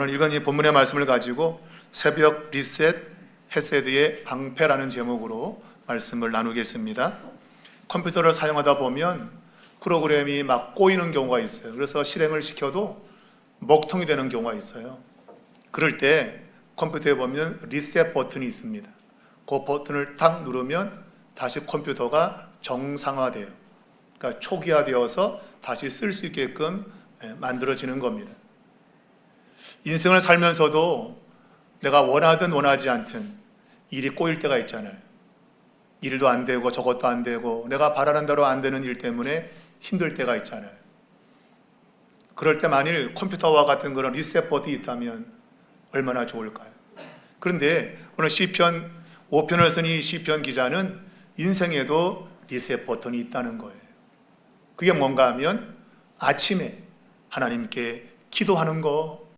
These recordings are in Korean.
오늘 읽은 이 본문의 말씀을 가지고 새벽 리셋 헤세드의 방패라는 제목으로 말씀을 나누겠습니다. 컴퓨터를 사용하다 보면 프로그램이 막 꼬이는 경우가 있어요. 그래서 실행을 시켜도 먹통이 되는 경우가 있어요. 그럴 때 컴퓨터에 보면 리셋 버튼이 있습니다. 그 버튼을 딱 누르면 다시 컴퓨터가 정상화돼요. 그러니까 초기화되어서 다시 쓸 수 있게끔 만들어지는 겁니다. 인생을 살면서도 내가 원하든 원하지 않든 일이 꼬일 때가 있잖아요. 일도 안 되고 저것도 안 되고 내가 바라는 대로 안 되는 일 때문에 힘들 때가 있잖아요. 그럴 때 만일 컴퓨터와 같은 그런 리셋 버튼이 있다면 얼마나 좋을까요? 그런데 오늘 시편 5편을 쓴 이 시편 기자는 인생에도 리셋 버튼이 있다는 거예요. 그게 뭔가 하면 아침에 하나님께 기도하는 거,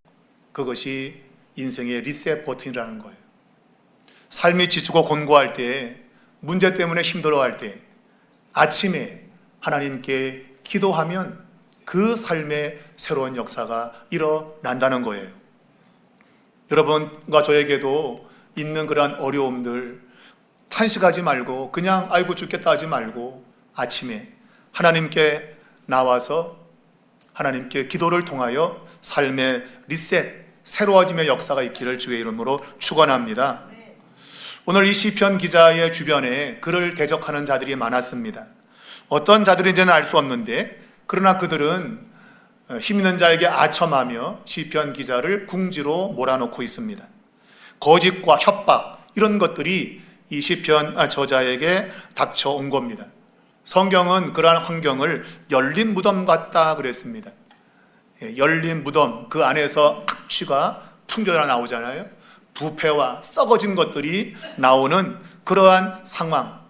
그것이 인생의 리셋 버튼이라는 거예요. 삶이 지치고 곤고할 때, 문제 때문에 힘들어할 때 아침에 하나님께 기도하면 그 삶의 새로운 역사가 일어난다는 거예요. 여러분과 저에게도 있는 그러한 어려움들 탄식하지 말고 그냥 아이고 죽겠다 하지 말고 아침에 하나님께 나와서 하나님께 기도를 통하여 삶의 리셋, 새로워짐의 역사가 있기를 주의 이름으로 축원합니다. 오늘 이 시편 기자의 주변에 그를 대적하는 자들이 많았습니다. 어떤 자들인지는 알 수 없는데 그러나 그들은 힘 있는 자에게 아첨하며 시편 기자를 궁지로 몰아넣고 있습니다. 거짓과 협박 이런 것들이 이 시편 저자에게 닥쳐온 겁니다. 성경은 그러한 환경을 열린 무덤 같다 그랬습니다. 열린 무덤, 그 안에서 악취가 풍겨나 나오잖아요. 부패와 썩어진 것들이 나오는 그러한 상황.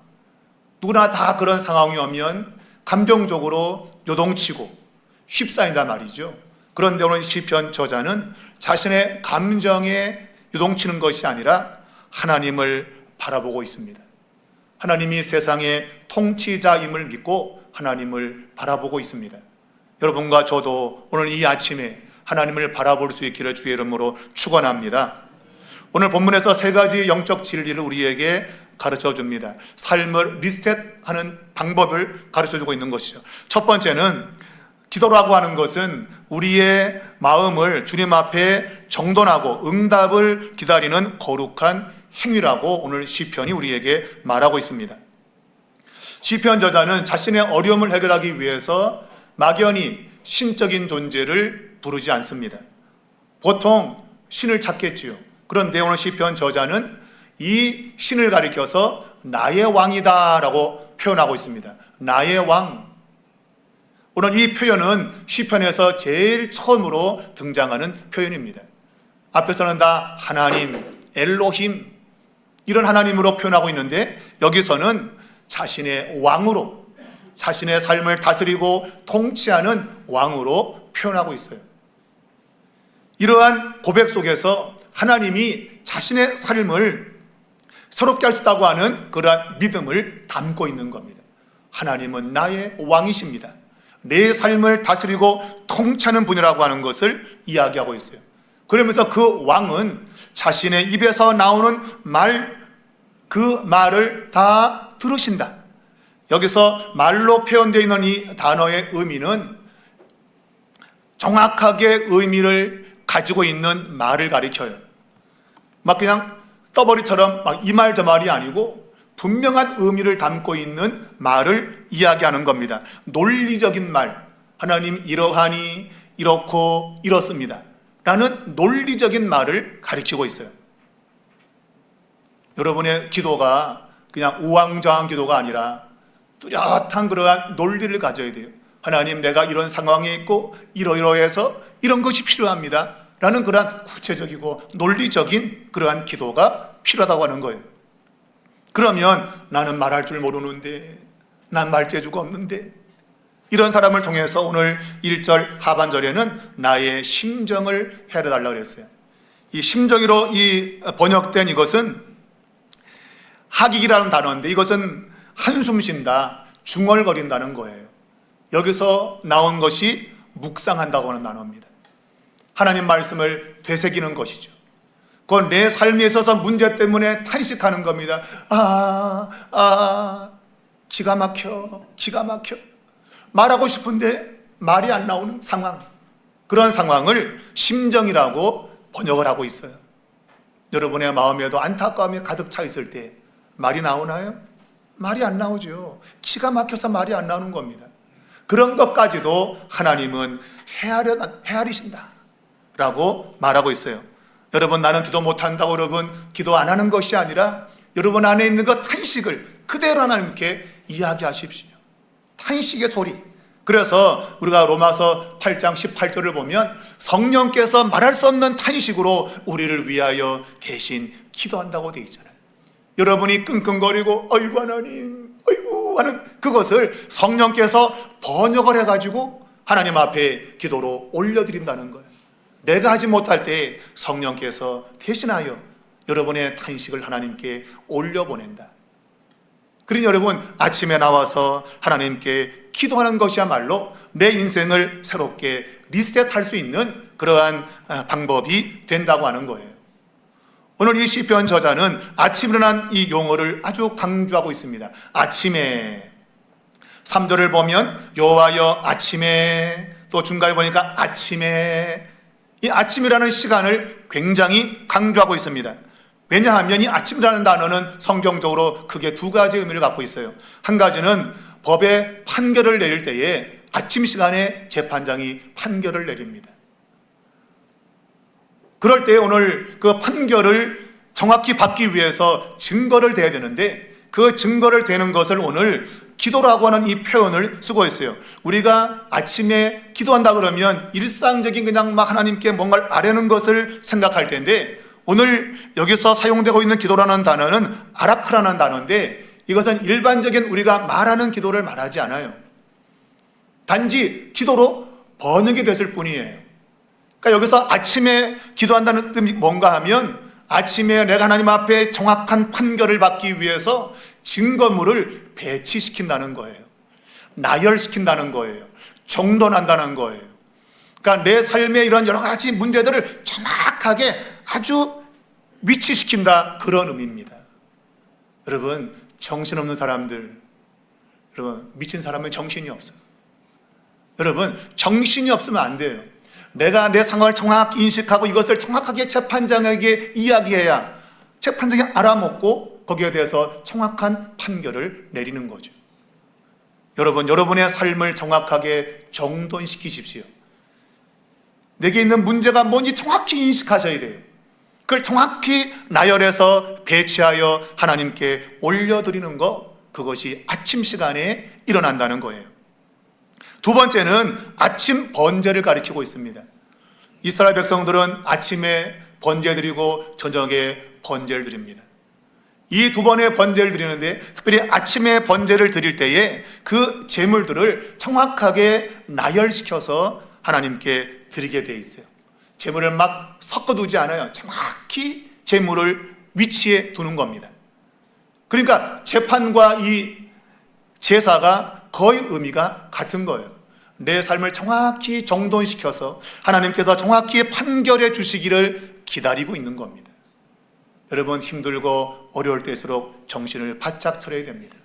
누구나 다 그런 상황이 오면 감정적으로 요동치고 휩싸인단 말이죠. 그런데 오늘 시편 저자는 자신의 감정에 요동치는 것이 아니라 하나님을 바라보고 있습니다. 하나님이 세상의 통치자임을 믿고 하나님을 바라보고 있습니다. 여러분과 저도 오늘 이 아침에 하나님을 바라볼 수 있기를 주의 이름으로 축원합니다. 오늘 본문에서 세 가지 영적 진리를 우리에게 가르쳐 줍니다. 삶을 리셋하는 방법을 가르쳐 주고 있는 것이죠. 첫 번째는 기도라고 하는 것은 우리의 마음을 주님 앞에 정돈하고 응답을 기다리는 거룩한 행위라고 오늘 시편이 우리에게 말하고 있습니다. 시편 저자는 자신의 어려움을 해결하기 위해서 막연히 신적인 존재를 부르지 않습니다. 보통 신을 찾겠지요. 그런데 오늘 시편 저자는 이 신을 가리켜서 나의 왕이다 라고 표현하고 있습니다. 나의 왕. 오늘 이 표현은 시편에서 제일 처음으로 등장하는 표현입니다. 앞에서는 다 하나님, 엘로힘 이런 하나님으로 표현하고 있는데 여기서는 자신의 왕으로, 자신의 삶을 다스리고 통치하는 왕으로 표현하고 있어요. 이러한 고백 속에서 하나님이 자신의 삶을 새롭게 할 수 있다고 하는 그러한 믿음을 담고 있는 겁니다. 하나님은 나의 왕이십니다. 내 삶을 다스리고 통치하는 분이라고 하는 것을 이야기하고 있어요. 그러면서 그 왕은 자신의 입에서 나오는 말, 그 말을 다 들으신다. 여기서 말로 표현되어 있는 이 단어의 의미는 정확하게 의미를 가지고 있는 말을 가리켜요. 막 그냥 떠버리처럼 막 이 말 저 말이 아니고 분명한 의미를 담고 있는 말을 이야기하는 겁니다. 논리적인 말, 하나님 이러하니 이렇고 이렇습니다 라는 논리적인 말을 가리키고 있어요. 여러분의 기도가 그냥 우왕좌왕 기도가 아니라 뚜렷한 그러한 논리를 가져야 돼요. 하나님 내가 이런 상황에 있고 이러이러해서 이런 것이 필요합니다 라는 그러한 구체적이고 논리적인 그러한 기도가 필요하다고 하는 거예요. 그러면 나는 말할 줄 모르는데, 난 말재주가 없는데, 이런 사람을 통해서 오늘 1절 하반절에는 나의 심정을 헤아려달라고 그랬어요. 이 심정으로 이 번역된 이것은 하기기라는 단어인데 이것은 한숨 쉰다, 중얼거린다는 거예요. 여기서 나온 것이 묵상한다고 하는 단어입니다. 하나님 말씀을 되새기는 것이죠. 그건 내 삶에 있어서 문제 때문에 탄식하는 겁니다. 기가 막혀. 말하고 싶은데 말이 안 나오는 상황. 그런 상황을 심정이라고 번역을 하고 있어요. 여러분의 마음에도 안타까움이 가득 차 있을 때 말이 나오나요? 말이 안 나오죠. 기가 막혀서 말이 안 나오는 겁니다. 그런 것까지도 하나님은 헤아리신다 라고 말하고 있어요. 여러분, 나는 기도 못한다고 여러분 기도 안 하는 것이 아니라 여러분 안에 있는 그 탄식을 그대로 하나님께 이야기하십시오. 탄식의 소리. 그래서 우리가 로마서 8장 18절을 보면 성령께서 말할 수 없는 탄식으로 우리를 위하여 대신 기도한다고 되어 있잖아요. 여러분이 끙끙거리고 아이고 하나님 아이고 하는 그것을 성령께서 번역을 해가지고 하나님 앞에 기도로 올려드린다는 거예요. 내가 하지 못할 때 성령께서 대신하여 여러분의 탄식을 하나님께 올려보낸다. 그러니 여러분, 아침에 나와서 하나님께 기도하는 것이야말로 내 인생을 새롭게 리셋할 수 있는 그러한 방법이 된다고 하는 거예요. 오늘 이 시편 저자는 아침 일어난 이 용어를 아주 강조하고 있습니다. 아침에. 3절을 보면 여호와여 아침에, 또 중간에 보니까 아침에, 이 아침이라는 시간을 굉장히 강조하고 있습니다. 왜냐하면 이 아침이라는 단어는 성경적으로 크게 두 가지 의미를 갖고 있어요. 한 가지는 법의 판결을 내릴 때에 아침 시간에 재판장이 판결을 내립니다. 그럴 때 오늘 그 판결을 정확히 받기 위해서 증거를 대야 되는데 그 증거를 대는 것을 오늘 기도라고 하는 이 표현을 쓰고 있어요. 우리가 아침에 기도한다 그러면 일상적인 그냥 막 하나님께 뭔가를 아뢰는 것을 생각할 텐데 오늘 여기서 사용되고 있는 기도라는 단어는 아라크라는 단어인데 이것은 일반적인 우리가 말하는 기도를 말하지 않아요. 단지 기도로 번역이 됐을 뿐이에요. 그러니까 여기서 아침에 기도한다는 뜻이 뭔가 하면 아침에 내가 하나님 앞에 정확한 판결을 받기 위해서 증거물을 배치시킨다는 거예요. 나열시킨다는 거예요. 정돈한다는 거예요. 그러니까 내 삶에 이런 여러 가지 문제들을 정확하게 아주 위치시킨다, 그런 의미입니다. 여러분, 정신없는 사람들, 여러분, 미친 사람은 정신이 없어요. 여러분, 정신이 없으면 안 돼요. 내가 내 상황을 정확히 인식하고 이것을 정확하게 재판장에게 이야기해야 재판장이 알아먹고 거기에 대해서 정확한 판결을 내리는 거죠. 여러분, 여러분의 삶을 정확하게 정돈시키십시오. 내게 있는 문제가 뭔지 정확히 인식하셔야 돼요. 그걸 정확히 나열해서 배치하여 하나님께 올려드리는 것, 그것이 아침 시간에 일어난다는 거예요. 두 번째는 아침 번제를 가리키고 있습니다. 이스라엘 백성들은 아침에 번제 드리고 저녁에 번제를 드립니다. 이 두 번의 번제를 드리는데 특별히 아침에 번제를 드릴 때에 그 제물들을 정확하게 나열시켜서 하나님께 드리게 돼 있어요. 제물을 막 섞어두지 않아요. 정확히 제물을 위치에 두는 겁니다. 그러니까 재판과 이 제사가 거의 의미가 같은 거예요. 내 삶을 정확히 정돈시켜서 하나님께서 정확히 판결해 주시기를 기다리고 있는 겁니다. 여러분, 힘들고 어려울 때일수록 정신을 바짝 차려야 됩니다.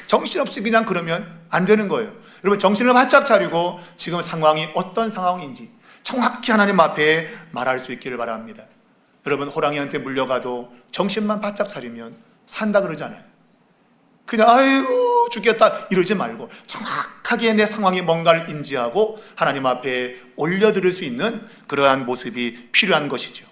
정신없이 그냥 그러면 안 되는 거예요. 여러분, 정신을 바짝 차리고 지금 상황이 어떤 상황인지 정확히 하나님 앞에 말할 수 있기를 바랍니다. 여러분, 호랑이한테 물려가도 정신만 바짝 차리면 산다 그러잖아요. 그냥 아이고 죽겠다 이러지 말고 정확하게 내 상황이 뭔가를 인지하고 하나님 앞에 올려드릴 수 있는 그러한 모습이 필요한 것이죠.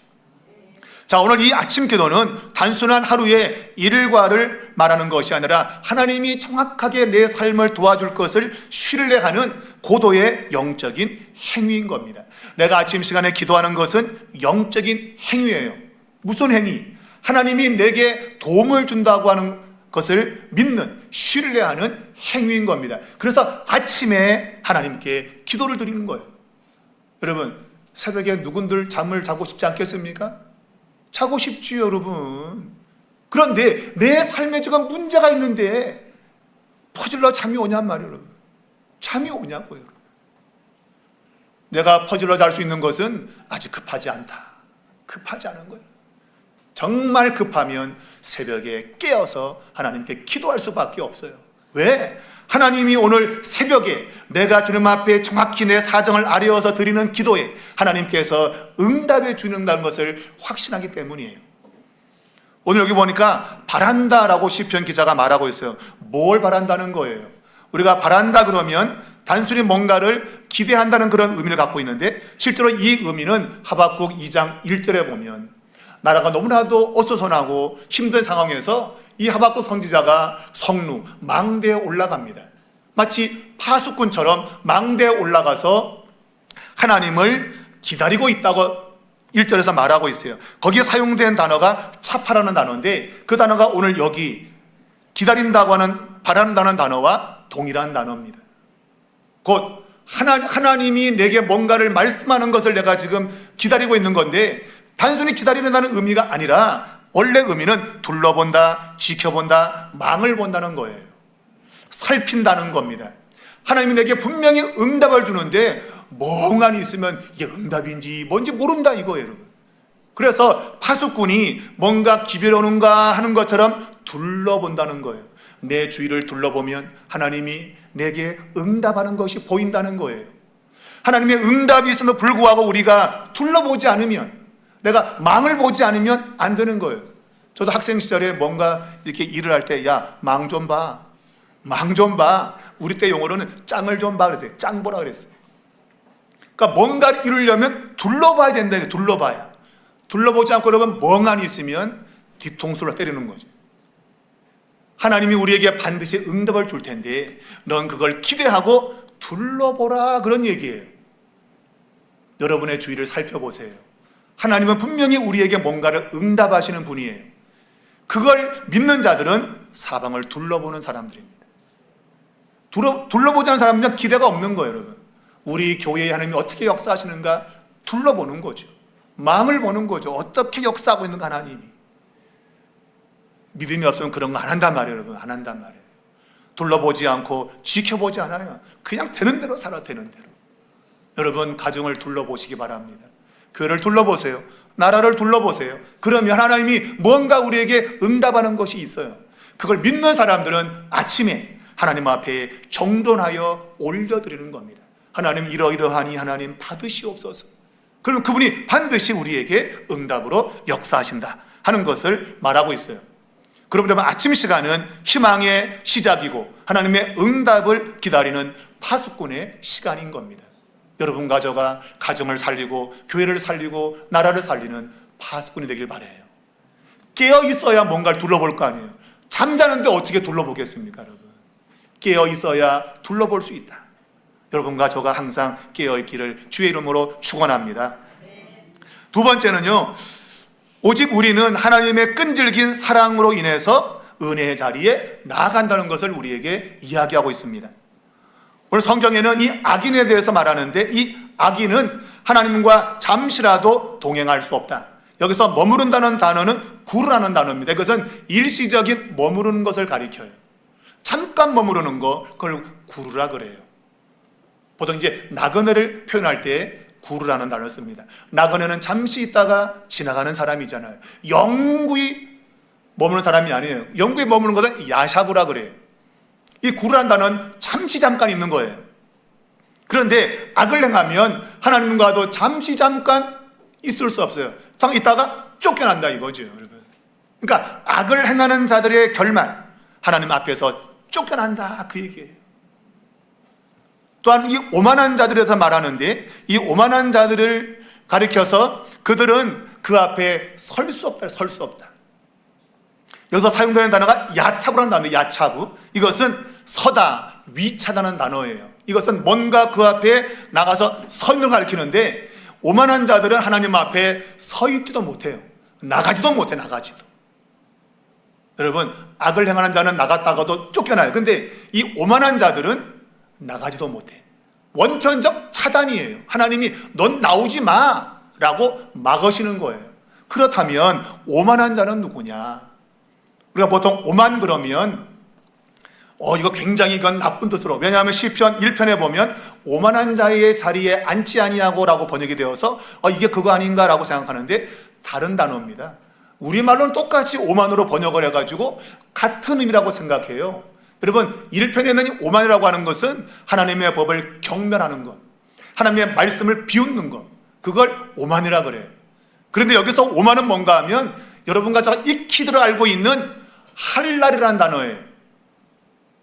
자, 오늘 이 아침 기도는 단순한 하루의 일과를 말하는 것이 아니라 하나님이 정확하게 내 삶을 도와줄 것을 신뢰하는 고도의 영적인 행위인 겁니다. 내가 아침 시간에 기도하는 것은 영적인 행위예요. 무슨 행위? 하나님이 내게 도움을 준다고 하는 것을 믿는, 신뢰하는 행위인 겁니다. 그래서 아침에 하나님께 기도를 드리는 거예요. 여러분, 새벽에 누군들 잠을 자고 싶지 않겠습니까? 자고 싶지요, 여러분. 그런데 내 삶에 지금 문제가 있는데 퍼질러 잠이 오냔 말이에요, 여러분. 잠이 오냐고요, 여러분. 내가 퍼질러 잘 수 있는 것은 아직 급하지 않다. 급하지 않은 거예요. 정말 급하면 새벽에 깨어서 하나님께 기도할 수밖에 없어요. 왜? 하나님이 오늘 새벽에 내가 주님 앞에 정확히 내 사정을 아뢰어서 드리는 기도에 하나님께서 응답해 주는다는 것을 확신하기 때문이에요. 오늘 여기 보니까 바란다라고 시편 기자가 말하고 있어요. 뭘 바란다는 거예요? 우리가 바란다 그러면 단순히 뭔가를 기대한다는 그런 의미를 갖고 있는데, 실제로 이 의미는 하박국 2장 1절에 보면 나라가 너무나도 어수선하고 힘든 상황에서 이 하박국 선지자가 성루, 망대에 올라갑니다. 마치 파수꾼처럼 망대에 올라가서 하나님을 기다리고 있다고 1절에서 말하고 있어요. 거기에 사용된 단어가 차파라는 단어인데, 그 단어가 오늘 여기 기다린다고 하는, 바란다는 단어와 동일한 단어입니다. 곧 하나님이 내게 뭔가를 말씀하는 것을 내가 지금 기다리고 있는 건데, 단순히 기다리는다는 의미가 아니라 원래 의미는 둘러본다, 지켜본다, 망을 본다는 거예요. 살핀다는 겁니다. 하나님이 내게 분명히 응답을 주는데 멍하니 있으면 이게 응답인지 뭔지 모른다 이거예요, 여러분. 그래서 파수꾼이 뭔가 기별오는가 하는 것처럼 둘러본다는 거예요. 내 주위를 둘러보면 하나님이 내게 응답하는 것이 보인다는 거예요. 하나님의 응답이 있음에도 불구하고 우리가 둘러보지 않으면, 내가 망을 보지 않으면 안 되는 거예요. 저도 학생 시절에 뭔가 이렇게 일을 할 때, 야, 망 좀 봐. 망 좀 봐. 우리 때 용어로는 짱을 좀 봐 그랬어요. 짱 보라 그랬어요. 그러니까 뭔가를 이루려면 둘러봐야 된다. 둘러봐야. 둘러보지 않고 그러면 멍하니 있으면 뒤통수를 때리는 거죠. 하나님이 우리에게 반드시 응답을 줄 텐데 넌 그걸 기대하고 둘러보라, 그런 얘기예요. 여러분의 주위를 살펴보세요. 하나님은 분명히 우리에게 뭔가를 응답하시는 분이에요. 그걸 믿는 자들은 사방을 둘러보는 사람들입니다. 둘러보지 않는 사람은 기대가 없는 거예요, 여러분. 우리 교회에 하나님이 어떻게 역사하시는가 둘러보는 거죠. 망을 보는 거죠. 어떻게 역사하고 있는가 하나님이. 믿음이 없으면 그런 거 안 한단 말이에요, 여러분. 안 한단 말이에요. 둘러보지 않고 지켜보지 않아요. 그냥 되는 대로 살아, 되는 대로. 여러분, 가정을 둘러보시기 바랍니다. 교회를 둘러보세요. 나라를 둘러보세요. 그러면 하나님이 뭔가 우리에게 응답하는 것이 있어요. 그걸 믿는 사람들은 아침에 하나님 앞에 정돈하여 올려드리는 겁니다. 하나님, 이러이러하니 하나님 받으시옵소서. 그럼 그분이 반드시 우리에게 응답으로 역사하신다 하는 것을 말하고 있어요. 그러면 아침 시간은 희망의 시작이고 하나님의 응답을 기다리는 파수꾼의 시간인 겁니다. 여러분과 저가 가정을 살리고 교회를 살리고 나라를 살리는 파수꾼이 되길 바라요. 깨어 있어야 뭔가를 둘러볼 거 아니에요. 잠자는데 어떻게 둘러보겠습니까, 여러분? 깨어 있어야 둘러볼 수 있다. 여러분과 저가 항상 깨어 있기를 주의 이름으로 축원합니다. 두 번째는요, 오직 우리는 하나님의 끈질긴 사랑으로 인해서 은혜의 자리에 나아간다는 것을 우리에게 이야기하고 있습니다. 오늘 성경에는 이 악인에 대해서 말하는데, 이 악인은 하나님과 잠시라도 동행할 수 없다. 여기서 머무른다는 단어는 구르라는 단어입니다. 이것은 일시적인 머무르는 것을 가리켜요. 잠깐 머무르는 거, 그걸 구르라 그래요. 보통 이제 나그네를 표현할 때 구르라는 단어를 씁니다. 나그네는 잠시 있다가 지나가는 사람이잖아요. 영구히 머무는 사람이 아니에요. 영구히 머무는 것은 야샤브라 그래요. 이 구르라는 단어는 잠시 잠깐 있는 거예요. 그런데 악을 행하면 하나님과도 잠시 잠깐 있을 수 없어요. 잠깐 있다가 쫓겨난다 이거죠, 여러분. 그러니까 악을 행하는 자들의 결말, 하나님 앞에서 쫓겨난다 그 얘기예요. 또한 이 오만한 자들에 대해서 말하는데, 이 오만한 자들을 가리켜서 그들은 그 앞에 설 수 없다, 설 수 없다. 여기서 사용되는 단어가 야차부라는 단어예요. 야차부. 이것은 서다, 위차다는 단어예요. 이것은 뭔가 그 앞에 나가서 서 있는 걸 가리키는데, 오만한 자들은 하나님 앞에 서 있지도 못해요. 나가지도 못해, 나가지도. 여러분, 악을 행하는 자는 나갔다가도 쫓겨나요. 근데 이 오만한 자들은 나가지도 못해. 원천적 차단이에요. 하나님이 넌 나오지 마 라고 막으시는 거예요. 그렇다면 오만한 자는 누구냐? 우리가 보통 오만 그러면 이거 굉장히 이건 나쁜 뜻으로, 왜냐하면 시편 1편에 보면 오만한 자의 자리에 앉지 아니하고 라고 번역이 되어서 이게 그거 아닌가 라고 생각하는데 다른 단어입니다. 우리말로는 똑같이 오만으로 번역을 해가지고 같은 의미라고 생각해요. 여러분, 1편에는 오만이라고 하는 것은 하나님의 법을 경멸하는 것, 하나님의 말씀을 비웃는 것, 그걸 오만이라 그래요. 그런데 여기서 오만은 뭔가 하면 여러분과 제가 익히 들어 알고 있는 할랄이라는 단어예요.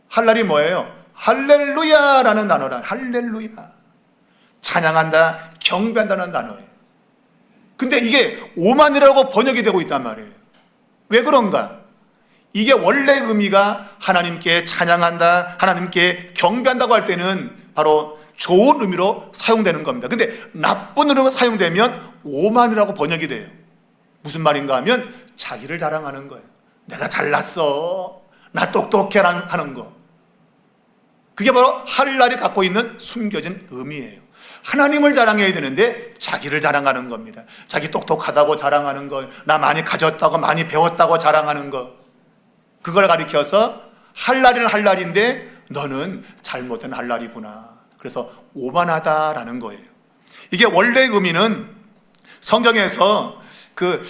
할랄이 뭐예요? 할렐루야라는 단어란, 할렐루야, 찬양한다, 경배한다는 단어예요. 근데 이게 오만이라고 번역이 되고 있단 말이에요. 왜 그런가? 이게 원래 의미가 하나님께 찬양한다, 하나님께 경배한다고 할 때는 바로 좋은 의미로 사용되는 겁니다. 근데 나쁜 의미로 사용되면 오만이라고 번역이 돼요. 무슨 말인가 하면 자기를 자랑하는 거예요. 내가 잘났어, 나 똑똑해 하는 거. 그게 바로 할랄이 갖고 있는 숨겨진 의미예요. 하나님을 자랑해야 되는데 자기를 자랑하는 겁니다. 자기 똑똑하다고 자랑하는 거, 나 많이 가졌다고, 많이 배웠다고 자랑하는 거, 그걸 가리켜서 할랄이는 할랄인데 너는 잘못된 할랄이구나, 그래서 오만하다라는 거예요. 이게 원래 의미는 성경에서 그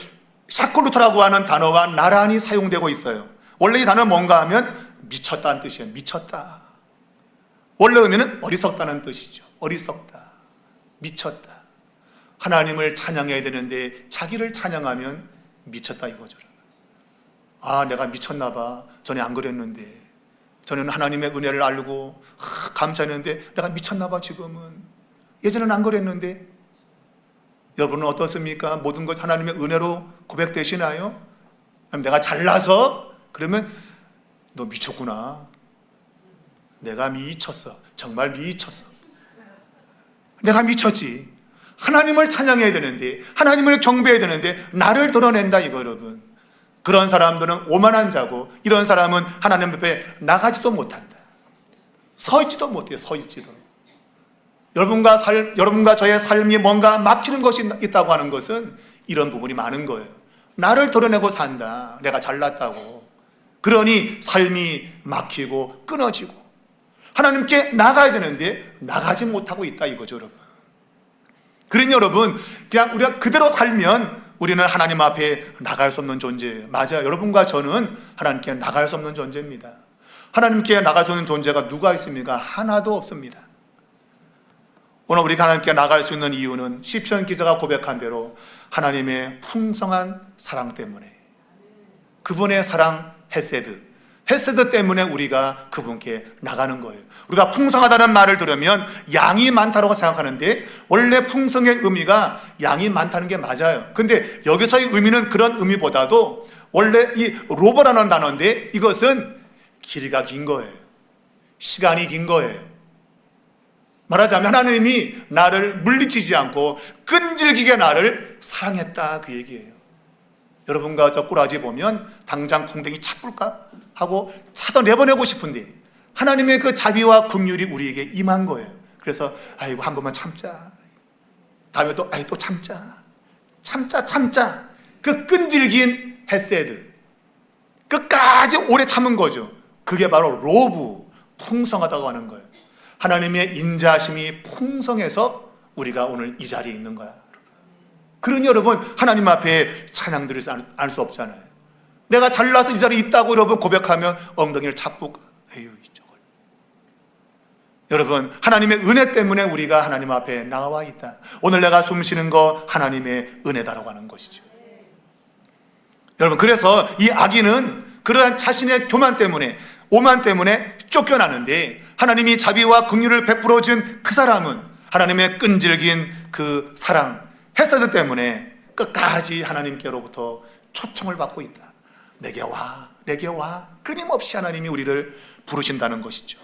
샤클루트라고 하는 단어와 나란히 사용되고 있어요. 원래 이 단어는 뭔가 하면 미쳤다는 뜻이에요. 미쳤다. 원래 의미는 어리석다는 뜻이죠. 어리석다, 미쳤다. 하나님을 찬양해야 되는데 자기를 찬양하면 미쳤다 이거죠. 내가 미쳤나 봐, 전에 안 그랬는데, 전에는 하나님의 은혜를 알고 감사했는데 내가 미쳤나 봐 지금은, 예전에는 안 그랬는데. 여러분은 어떻습니까? 모든 것 하나님의 은혜로 고백되시나요? 내가 잘나서, 그러면 너 미쳤구나, 내가 미쳤어, 정말 미쳤어, 내가 미쳤지. 하나님을 찬양해야 되는데, 하나님을 경배해야 되는데 나를 드러낸다 이거. 여러분, 그런 사람들은 오만한 자고, 이런 사람은 하나님 앞에 나가지도 못한다. 서 있지도 못해요. 서 있지도. 여러분과 저의 삶이 뭔가 막히는 것이 있다고 하는 것은 이런 부분이 많은 거예요. 나를 드러내고 산다, 내가 잘났다고. 그러니 삶이 막히고 끊어지고 하나님께 나가야 되는데 나가지 못하고 있다 이거죠. 여러분, 그러니 여러분, 그냥 우리가 그대로 살면 우리는 하나님 앞에 나갈 수 없는 존재예요. 맞아요. 여러분과 저는 하나님께 나갈 수 없는 존재입니다. 하나님께 나갈 수 없는 존재가 누가 있습니까? 하나도 없습니다. 오늘 우리가 하나님께 나갈 수 있는 이유는 시편 기자가 고백한 대로 하나님의 풍성한 사랑 때문에, 그분의 사랑, 헤세드 때문에 우리가 그분께 나가는 거예요. 우리가 풍성하다는 말을 들으면 양이 많다고 생각하는데 원래 풍성의 의미가 양이 많다는 게 맞아요. 근데 여기서의 의미는 그런 의미보다도 원래 이 로버라는 단어인데 이것은 길이가 긴 거예요. 시간이 긴 거예요. 말하자면 하나님이 나를 물리치지 않고 끈질기게 나를 사랑했다 그 얘기예요. 여러분과 저 꼬라지 보면 당장 궁뎅이 차볼까 하고 차서 내보내고 싶은데 하나님의 그 자비와 긍휼이 우리에게 임한 거예요. 그래서 아이고 한 번만 참자, 다음에 또 또 참자. 그 끈질긴 헤세드, 끝까지 오래 참은 거죠. 그게 바로 로브, 풍성하다고 하는 거예요. 하나님의 인자하심이 풍성해서 우리가 오늘 이 자리에 있는 거야. 그러니 여러분, 하나님 앞에 찬양 드릴 수 알 수 없잖아요. 내가 잘나서 이 자리에 있다고 여러분 고백하면 엉덩이를 차쁘고 에휴 이쪽을. 여러분, 하나님의 은혜 때문에 우리가 하나님 앞에 나와 있다. 오늘 내가 숨 쉬는 거 하나님의 은혜다라고 하는 것이죠. 여러분, 그래서 이 악인은 그러한 자신의 교만 때문에, 오만 때문에 쫓겨나는데 하나님이 자비와 긍휼을 베풀어 준 그 사람은 하나님의 끈질긴 그 사랑, 헤세드 때문에 끝까지 하나님께로부터 초청을 받고 있다. 내게 와. 끊임없이 하나님이 우리를 부르신다는 것이죠.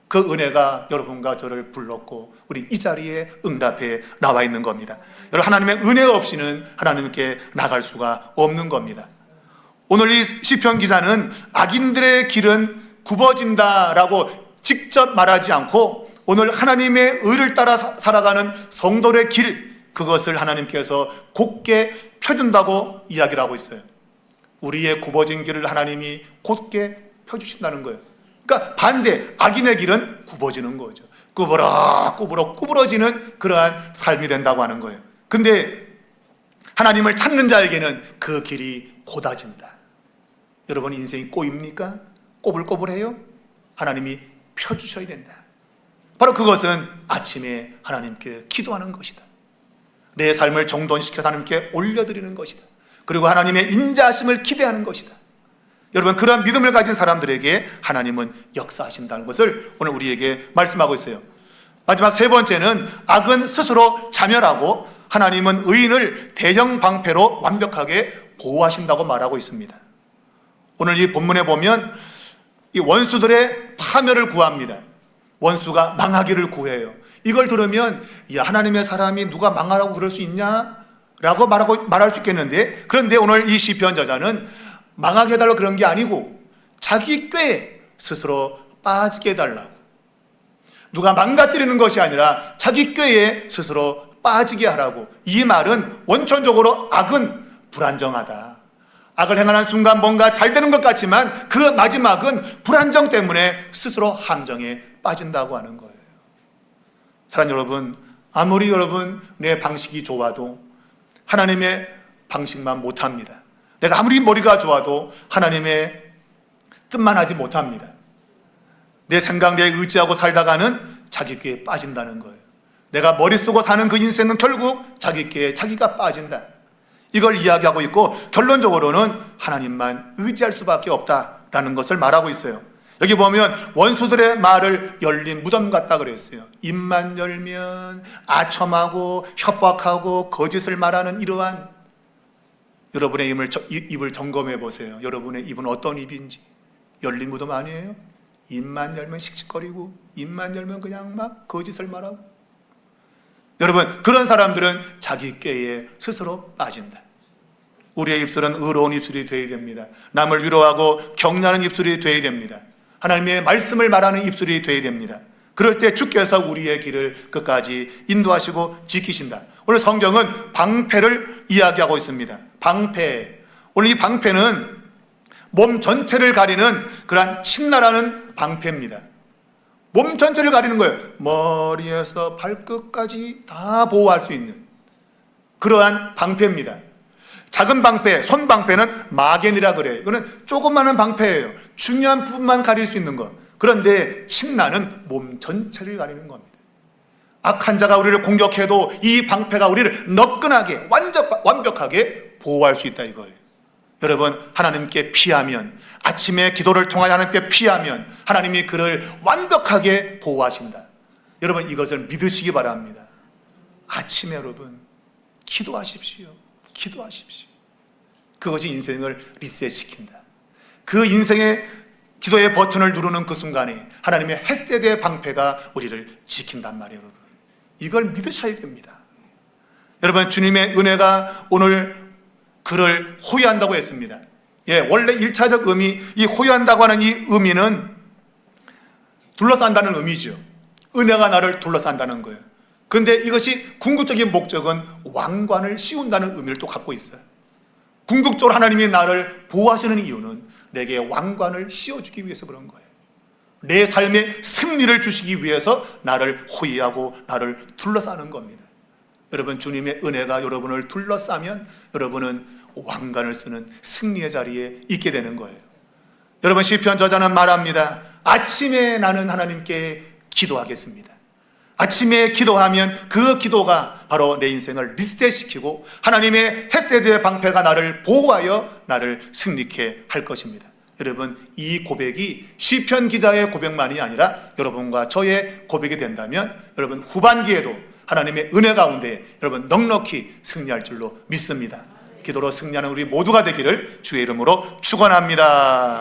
그 은혜가 여러분과 저를 불렀고 우리 이 자리에 응답해 나와 있는 겁니다. 여러분, 하나님의 은혜가 없이는 하나님께 나갈 수가 없는 겁니다. 오늘 이 시편 기자는 악인들의 길은 굽어진다라고 직접 말하지 않고 오늘 하나님의 의를 따라 살아가는 성도의 길, 그것을 하나님께서 곧게 펴준다고 이야기를 하고 있어요. 우리의 굽어진 길을 하나님이 곧게 펴주신다는 거예요. 그러니까 반대, 악인의 길은 굽어지는 거죠. 구부러지는 그러한 삶이 된다고 하는 거예요. 근데 하나님을 찾는 자에게는 그 길이 곧아진다. 여러분, 인생이 꼬입니까? 꼬불꼬불해요? 하나님이 펴주셔야 된다. 바로 그것은 아침에 하나님께 기도하는 것이다. 내 삶을 정돈시켜 하나님께 올려드리는 것이다. 그리고 하나님의 인자하심을 기대하는 것이다. 여러분, 그런 믿음을 가진 사람들에게 하나님은 역사하신다는 것을 오늘 우리에게 말씀하고 있어요. 마지막 세 번째는 악은 스스로 자멸하고 하나님은 의인을 대형 방패로 완벽하게 보호하신다고 말하고 있습니다. 오늘 이 본문에 보면 이 원수들의 파멸을 구합니다. 원수가 망하기를 구해요. 이걸 들으면 야, 하나님의 사람이 누가 망하라고 그럴 수 있냐? 라고 말할 수 있겠는데, 그런데 오늘 이 시편 저자는 망하게 해달라고 그런 게 아니고 자기 꾀에 스스로 빠지게 해달라고, 누가 망가뜨리는 것이 아니라 자기 꾀에 스스로 빠지게 하라고. 이 말은 원천적으로 악은 불안정하다. 악을 행하는 순간 뭔가 잘 되는 것 같지만 그 마지막은 불안정 때문에 스스로 함정에 빠진다고 하는 거예요. 사랑하는 여러분, 아무리 여러분 내 방식이 좋아도 하나님의 방식만 못합니다. 내가 아무리 머리가 좋아도 하나님의 뜻만 하지 못합니다. 내 생각에 의지하고 살다가는 자기 꾀에 빠진다는 거예요. 내가 머리 쓰고 사는 그 인생은 결국 자기 꾀에 자기가 빠진다. 이걸 이야기하고 있고, 결론적으로는 하나님만 의지할 수밖에 없다라는 것을 말하고 있어요. 여기 보면 원수들의 말을 열린 무덤 같다 그랬어요. 입만 열면 아첨하고 협박하고 거짓을 말하는 이러한, 여러분의 입을 점검해 보세요. 여러분의 입은 어떤 입인지. 열린 무덤 아니에요? 입만 열면 씩씩거리고, 입만 열면 그냥 막 거짓을 말하고. 여러분, 그런 사람들은 자기 꾀에 스스로 빠진다. 우리의 입술은 의로운 입술이 되어야 됩니다. 남을 위로하고 격려하는 입술이 되어야 됩니다. 하나님의 말씀을 말하는 입술이 되어야 됩니다. 그럴 때 주께서 우리의 길을 끝까지 인도하시고 지키신다. 오늘 성경은 방패를 이야기하고 있습니다. 방패. 오늘 이 방패는 몸 전체를 가리는 그러한 침나라는 방패입니다. 몸 전체를 가리는 거예요. 머리에서 발끝까지 다 보호할 수 있는 그러한 방패입니다. 작은 방패, 손 방패는 마겐이라 그래요. 이거는 조그마한 방패예요. 중요한 부분만 가릴 수 있는 것. 그런데 침나는 몸 전체를 가리는 겁니다. 악한 자가 우리를 공격해도 이 방패가 우리를 너끈하게 완벽하게 보호할 수 있다 이거예요. 여러분, 하나님께 피하면, 아침에 기도를 통하여 하나님께 피하면 하나님이 그를 완벽하게 보호하신다. 여러분, 이것을 믿으시기 바랍니다. 아침에 여러분 기도하십시오. 기도하십시오. 그것이 인생을 리셋시킨다. 그 인생의 기도의 버튼을 누르는 그 순간에 하나님의 헤세드의 방패가 우리를 지킨단 말이에요. 여러분, 이걸 믿으셔야 됩니다. 여러분, 주님의 은혜가 오늘 그를 호위한다고 했습니다. 원래 1차적 의미, 이 호위한다고 하는 이 의미는 둘러싼다는 의미죠. 은혜가 나를 둘러싼다는 거예요. 그런데 이것이 궁극적인 목적은 왕관을 씌운다는 의미를 또 갖고 있어요. 궁극적으로 하나님이 나를 보호하시는 이유는 내게 왕관을 씌워주기 위해서 그런 거예요. 내 삶에 승리를 주시기 위해서 나를 호위하고 나를 둘러싸는 겁니다. 여러분, 주님의 은혜가 여러분을 둘러싸면 여러분은 왕관을 쓰는 승리의 자리에 있게 되는 거예요. 여러분, 시편 저자는 말합니다. 아침에 나는 하나님께 기도하겠습니다. 아침에 기도하면 그 기도가 바로 내 인생을 리셋시키고 하나님의 헤세드의 방패가 나를 보호하여 나를 승리케 할 것입니다. 여러분, 이 고백이 시편 기자의 고백만이 아니라 여러분과 저의 고백이 된다면 여러분, 후반기에도 하나님의 은혜 가운데 여러분 넉넉히 승리할 줄로 믿습니다. 기도로 승리하는 우리 모두가 되기를 주의 이름으로 축원합니다.